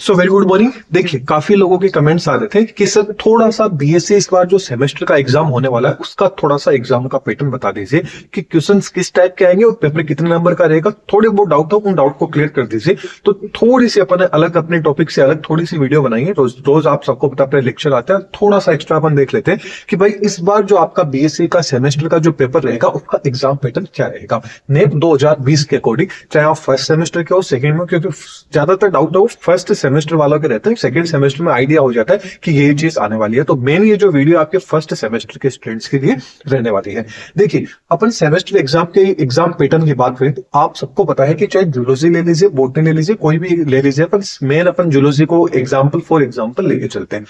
So very good morning. देखिए काफी लोगों के कमेंट्स आ रहे थे कि सर थोड़ा सा बीएससी इस बार जो सेमेस्टर का एग्जाम होने वाला है उसका थोड़ा सा एग्जाम का पैटर्न बता दीजिए कि क्वेश्चंस किस टाइप के आएंगे और पेपर कितने नंबर का रहेगा। थोड़े बहुत डाउट हो उन डाउट को क्लियर कर दीजिए। तो थोड़ी सी अपन अलग अपने टॉपिक से अलग थोड़ी सी वीडियो बनाएंगे। रोज रोज आप सबको पता अपने लेक्चर आते हैं, थोड़ा सा एक्स्ट्रा अपन देख लेते हैं कि भाई इस बार जो आपका बीएससी का सेमेस्टर का जो पेपर रहेगा उसका एग्जाम पैटर्न क्या रहेगा नेप 2020 के अकॉर्डिंग, चाहे आप फर्स्ट सेमेस्टर के हो सेकंड में, क्योंकि ज्यादातर डाउट हो फर्स्ट सेमेस्टर वालों के रहते हैं, सेकंड सेमेस्टर में आइडिया हो जाता है कि ये चीज आने वाली है। तो मेन ये जो वीडियो आपके फर्स्ट सेमेस्टर के स्टूडेंट्स के लिए रहने वाली है। देखिए अपन सेमेस्टर एग्जाम के एग्जाम पैटर्न की बात करें तो आप सबको पता है कि चाहे जूलॉजी ले लीजिए, बॉटनी ले लीजिए, कोई भी ले लीजिए, पर मेन अपन जूलॉजी को एग्जाम्पल फॉर एग्जाम्पल लेके चलते हैं।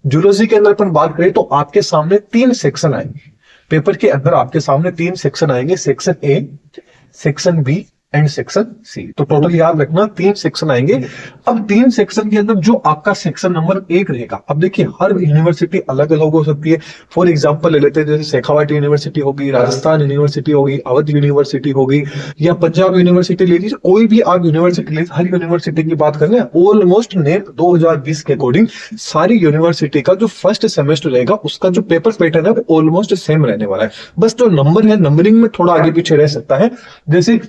जूलॉजी के अंदर अपन बात करें तो आपके सामने 3 सेक्शन आएंगे पेपर के अंदर। आपके सामने 3 सेक्शन आएंगे, section A, section B and section C. तो टोटल याद रखना 3 सेक्शन आएंगे। अब 3 सेक्शन के अंदर जो आपका सेक्शन नंबर 1 रहेगा, अब देखिए हर यूनिवर्सिटी अलग अलग हो सकती है। फॉर एग्जांपल ले लेते हैं, जैसे शेखावाटी यूनिवर्सिटी होगी, राजस्थान यूनिवर्सिटी होगी, अवध यूनिवर्सिटी होगी या पंजाब यूनिवर्सिटी ले लीजिए, कोई भी आप यूनिवर्सिटी ले, हर यूनिवर्सिटी की बात करें ऑलमोस्ट नेट 2020 के अकॉर्डिंग सारी यूनिवर्सिटी का जो फर्स्ट सेमेस्टर रहेगा उसका जो पेपर पैटर्न है वो ऑलमोस्ट सेम रहने वाला है। बस जो नंबर है नंबरिंग में थोड़ा आगे पीछे रह सकता है। जैसे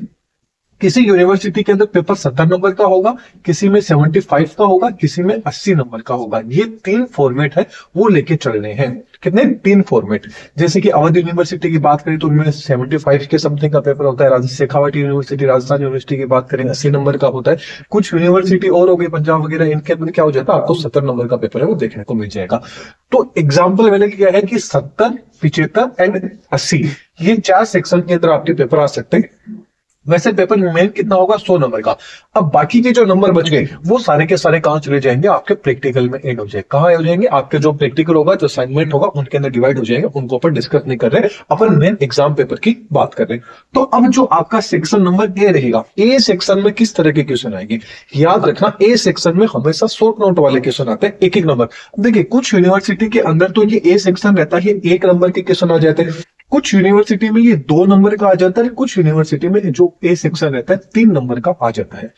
किसी यूनिवर्सिटी के अंदर पेपर 70 नंबर का होगा, किसी में 75 का होगा, किसी में 80 नंबर का होगा। ये 3 फॉर्मेट है वो लेके चलने हैं। कितने? 3 फॉर्मेट। जैसे कि अवध यूनिवर्सिटी की बात करें तो उनमें 75 के समथिंग का पेपर होता है। शेखावाटी यूनिवर्सिटी, राजस्थान यूनिवर्सिटी की बात करें 80 नंबर का होता है। कुछ यूनिवर्सिटी और हो गई पंजाब वगैरह, इनके अंदर क्या हो जाता है आपको 70 नंबर का पेपर है वो देखने को मिल जाएगा। तो एग्जाम्पल मैंने क्या है कि 70, 75 एंड 80 ये 4 सेक्शन के अंदर आपके पेपर आ सकते हैं। वैसे पेपर मेन कितना होगा? 100 नंबर का। अब बाकी के जो नंबर बच गए वो सारे के सारे कहां चले जाएंगे? आपके प्रैक्टिकल में एड हो जाएंगे। कहां हो जाएंगे? आपके जो प्रैक्टिकल होगा, जो असाइनमेंट होगा उनके अंदर डिवाइड हो जाएंगे। उनको अपन डिस्कस नहीं कर रहे, अपन मेन एग्जाम पेपर की बात कर रहे हैं। तो अब जो आपका सेक्शन नंबर ए रहेगा, ए सेक्शन में किस तरह के क्वेश्चन आएंगे? याद रखना ए सेक्शन में हमेशा शॉर्ट नोट वाले क्वेश्चन आते हैं, 1-1 नंबर। देखिए कुछ यूनिवर्सिटी के अंदर तो ये ए सेक्शन रहता है, 1 नंबर के क्वेश्चन आ जाते हैं। कुछ यूनिवर्सिटी में ये 2 नंबर का आ जाता है, कुछ यूनिवर्सिटी में जो ए सेक्शन रहता है 3 नंबर का आ जाता है।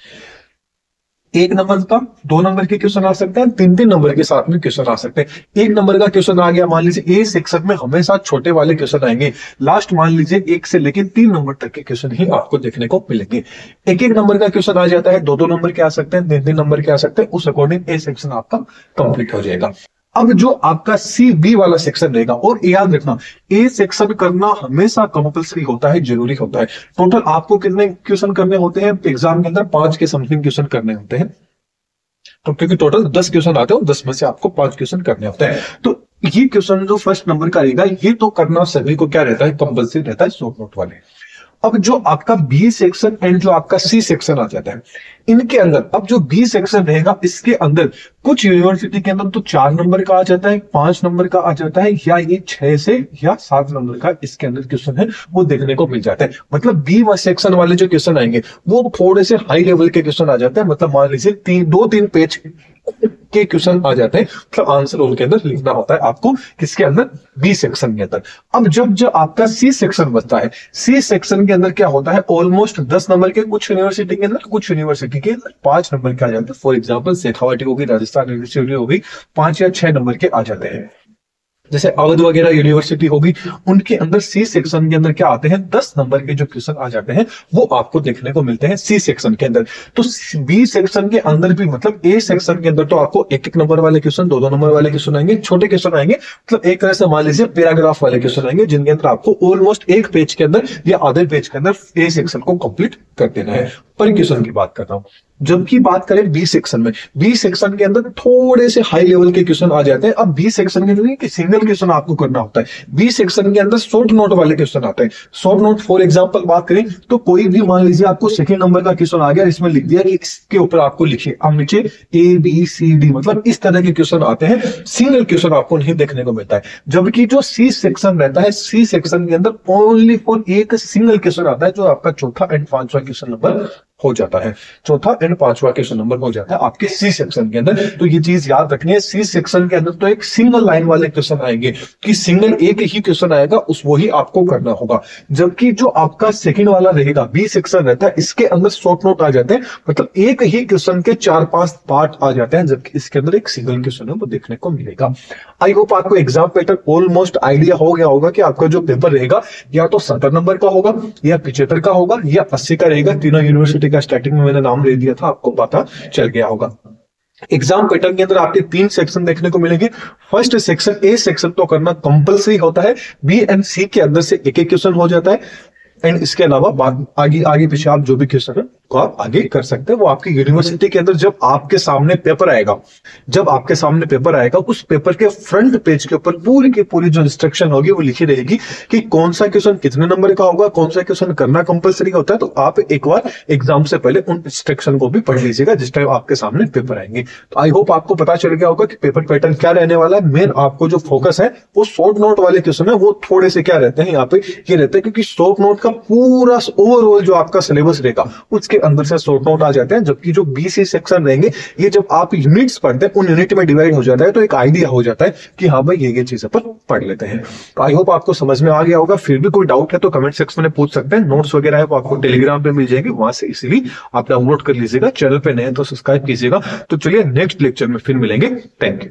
1 नंबर का 2 नंबर के क्वेश्चन आ सकते हैं, 3-3 नंबर के साथ में क्वेश्चन आ सकते हैं। 1 नंबर का क्वेश्चन आ गया, मान लीजिए ए सेक्शन में हमेशा छोटे वाले क्वेश्चन आएंगे। लास्ट मान लीजिए 1 से लेकर 3 नंबर तक के क्वेश्चन ही आपको देखने को मिलेंगे। 1-1 नंबर का क्वेश्चन आ जाता है, 2-2 नंबर के आ सकते हैं, 3-3 नंबर के आ सकते हैं। उस अकॉर्डिंग ए सेक्शन आपका कंप्लीट हो जाएगा। अब जो आपका सी बी वाला सेक्शन रहेगा, और याद रखना ए सेक्शन करना हमेशा कंपलसरी होता है, जरूरी होता है। टोटल आपको कितने क्वेश्चन करने होते हैं एग्जाम के अंदर? 5 के समथिंग क्वेश्चन करने होते हैं। तो क्योंकि टोटल 10 क्वेश्चन आते हैं, 10 में से आपको 5 क्वेश्चन करने होते हैं। तो ये क्वेश्चन जो फर्स्ट नंबर का रहेगा ये तो करना सभी को क्या रहता है? कंपलसरी रहता है, शॉर्ट नोट वाले। अब जो आपका बी सेक्शन एंड जो आपका सी सेक्शन आ जाता है, इनके अंदर अब जो बी सेक्शन रहेगा इसके अंदर कुछ यूनिवर्सिटी के अंदर तो 4 नंबर का आ जाता है, 5 नंबर का आ जाता है, या ये 6 से या 7 नंबर का इसके अंदर क्वेश्चन है वो देखने को मिल जाता है। मतलब बी सेक्शन वाले जो क्वेश्चन आएंगे वो थोड़े से हाई लेवल के क्वेश्चन आ जाते हैं। मतलब मान लीजिए 2-3 पेज के क्वेश्चन आ जाते हैं, मतलब आंसर उनके अंदर लिखना होता है आपको, किसके अंदर? बी सेक्शन के अंदर। अब जब आपका सी सेक्शन बचता है, सी सेक्शन के अंदर क्या होता है? ऑलमोस्ट 10 नंबर के कुछ यूनिवर्सिटी के अंदर, कुछ यूनिवर्सिटी के 5 नंबर के आ जाते हैं। फॉर एग्जाम्पल शेखावाटी होगी, राजस्थान यूनिवर्सिटी होगी, 5 या 6 नंबर के आ जाते हैं। जैसे अवध वगैरह यूनिवर्सिटी होगी, उनके अंदर सी सेक्शन के अंदर क्या आते हैं? 10 नंबर के जो क्वेश्चन आ जाते हैं वो आपको देखने को मिलते हैं सी सेक्शन के अंदर। तो बी सेक्शन के अंदर भी, मतलब ए सेक्शन के अंदर तो आपको 1-1 नंबर वाले क्वेश्चन, 2-2 नंबर वाले क्वेश्चन आएंगे, छोटे क्वेश्चन आएंगे। मतलब एक तरह से मान लीजिए पैराग्राफ वाले क्वेश्चन आएंगे, जिनके अंदर आपको ऑलमोस्ट 1 पेज के अंदर या आधे पेज के अंदर ए सेक्शन को कंप्लीट कर देना है। पर क्वेश्चन की बात कर रहा हूं। जबकि बात करें बी सेक्शन में, बी सेक्शन के अंदर थोड़े से हाई लेवल के क्वेश्चन आ जाते हैं। अब बी सेक्शन के अंदर सिंगल क्वेश्चन आपको करना होता है, बी सेक्शन के अंदर शॉर्ट नोट वाले क्वेश्चन आते हैं। शॉर्ट नोट फॉर एग्जांपल बात करें तो कोई भी मान लीजिए आपको 2nd नंबर का क्वेश्चन आ गया, इसमें लिख दिया कि इसके ऊपर आपको लिखिए, अब नीचे ABCD, मतलब इस तरह के क्वेश्चन आते हैं। सिंगल क्वेश्चन आपको नहीं देखने को मिलता है। जबकि जो सी सेक्शन रहता है, सी सेक्शन के अंदर ओनली फॉर एक सिंगल क्वेश्चन आता है, जो आपका चौथा एंड 5वां क्वेश्चन नंबर हो जाता है। चौथा एंड पांचवा क्वेश्चन नंबर हो जाता है आपके सी सेक्शन के अंदर। तो ये चीज याद रखनी है, सी सेक्शन के अंदर तो एक सिंगल लाइन वाले क्वेश्चन आएंगे कि सिंगल एक ही क्वेश्चन आएगा, उस वही आपको करना होगा। जबकि जो आपका सेकंड वाला रहेगा, बी सेक्शन रहता है, इसके अंदर शॉर्ट नोट आ जाते हैं, मतलब एक ही क्वेश्चन के 4-5 पार्ट आ जाते हैं, जबकि इसके अंदर एक सिंगल क्वेश्चन है वो देखने को मिलेगा। आई होप आपको एग्जाम पैटर्न ऑलमोस्ट आइडिया हो गया होगा कि आपका जो पेपर रहेगा या तो 70 नंबर का होगा या 75 का होगा या 80 का रहेगा। तीनों यूनिवर्सिटी का स्टार्टिंग में मैंने नाम दे दिया था, आपको पता चल गया होगा। एग्जाम पैटर्न के अंदर आपके 3 सेक्शन देखने को मिलेंगे। फर्स्ट सेक्शन, ए सेक्शन तो करना कंपलसरी होता है, बी एंड सी के अंदर से एक एक क्वेश्चन हो जाता है, एंड इसके अलावा आगे आगे पीछे आप जो भी क्वेश्चन है तो आप आगे कर सकते हैं। वो आपकी यूनिवर्सिटी के अंदर जब आपके सामने पेपर आएगा, जब आपके सामने पेपर आएगा, उस पेपर के फ्रंट पेज के ऊपर पूरी की पूरी जो इंस्ट्रक्शन होगी वो लिखी रहेगी कि कौन सा क्वेश्चन कितने नंबर का होगा, कौन सा क्वेश्चन करना कंपलसरी होता है। तो आप एक बार एग्जाम से पहले उन इंस्ट्रक्शन को भी पढ़ लीजिएगा जिस टाइम आपके सामने पेपर आएंगे। तो आई होप आपको पता चल गया होगा कि पेपर पैटर्न क्या रहने वाला है। मेन आपको जो फोकस है वो शॉर्ट नोट वाले क्वेश्चन है, वो थोड़े से क्या रहते हैं यहाँ पे, ये रहते हैं क्योंकि शॉर्ट नोट का पूरा ओवरऑल जो आपका सिलेबस रहेगा उसके अंदर से शॉर्ट नोट आ जाते हैं। जबकि जो बीसी सेक्शन रहेंगे, ये जब आप यूनिट्स पढ़ते हैं उन यूनिट में डिवाइड हो जाता है, तो एक आइडिया हो जाता है कि हाँ भाई ये चीजें पर पढ़ लेते हैं। तो आई होप आपको समझ में आ गया होगा। फिर भी कोई डाउट है तो कमेंट सेक्शन में पूछ सकते हैं। नोट्स वगैरह है वो आपको टेलीग्राम पे मिल जाएंगे, वहां से इजीली आप डाउनलोड कर लीजिएगा। चैनल पे नए तो सब्सक्राइब कीजिएगा। तो चलिए नेक्स्ट लेक्चर में फिर मिलेंगे। Thank you.